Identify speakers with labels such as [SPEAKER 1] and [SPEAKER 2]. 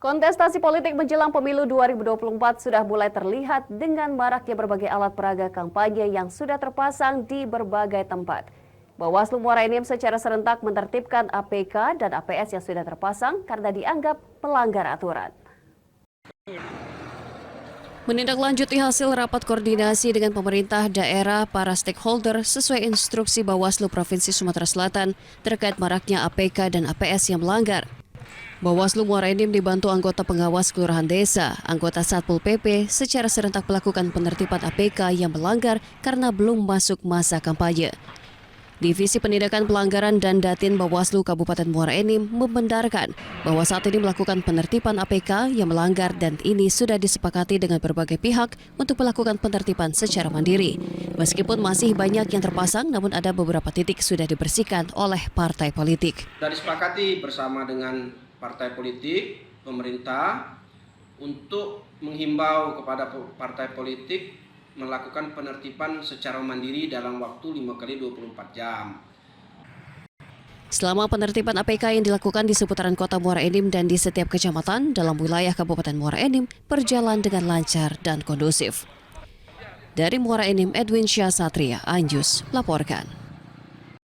[SPEAKER 1] Kontestasi politik menjelang pemilu 2024 sudah mulai terlihat dengan maraknya berbagai alat peraga kampanye yang sudah terpasang di berbagai tempat. Bawaslu Muara Enim secara serentak menertibkan APK dan APS yang sudah terpasang karena dianggap melanggar aturan. Menindaklanjuti hasil rapat koordinasi dengan pemerintah daerah para stakeholder sesuai instruksi Bawaslu Provinsi Sumatera Selatan terkait maraknya APK dan APS yang melanggar. Bawaslu Muara Enim dibantu anggota pengawas kelurahan desa, anggota Satpol PP secara serentak melakukan penertiban APK yang melanggar karena belum masuk masa kampanye. Divisi Penindakan Pelanggaran dan Datin Bawaslu Kabupaten Muara Enim membenarkan bahwa saat ini melakukan penertiban APK yang melanggar dan ini sudah disepakati dengan berbagai pihak untuk melakukan penertiban secara mandiri. Meskipun masih banyak yang terpasang, namun ada beberapa titik sudah dibersihkan oleh partai politik.
[SPEAKER 2] Sudah disepakati bersama dengan partai politik, pemerintah, untuk menghimbau kepada partai politik melakukan penertiban secara mandiri dalam waktu 5x24 jam.
[SPEAKER 1] Selama penertiban APK yang dilakukan di seputaran kota Muara Enim dan di setiap kecamatan dalam wilayah Kabupaten Muara Enim berjalan dengan lancar dan kondusif. Dari Muara Enim, Edwin Syah Satria, Anjus, laporkan.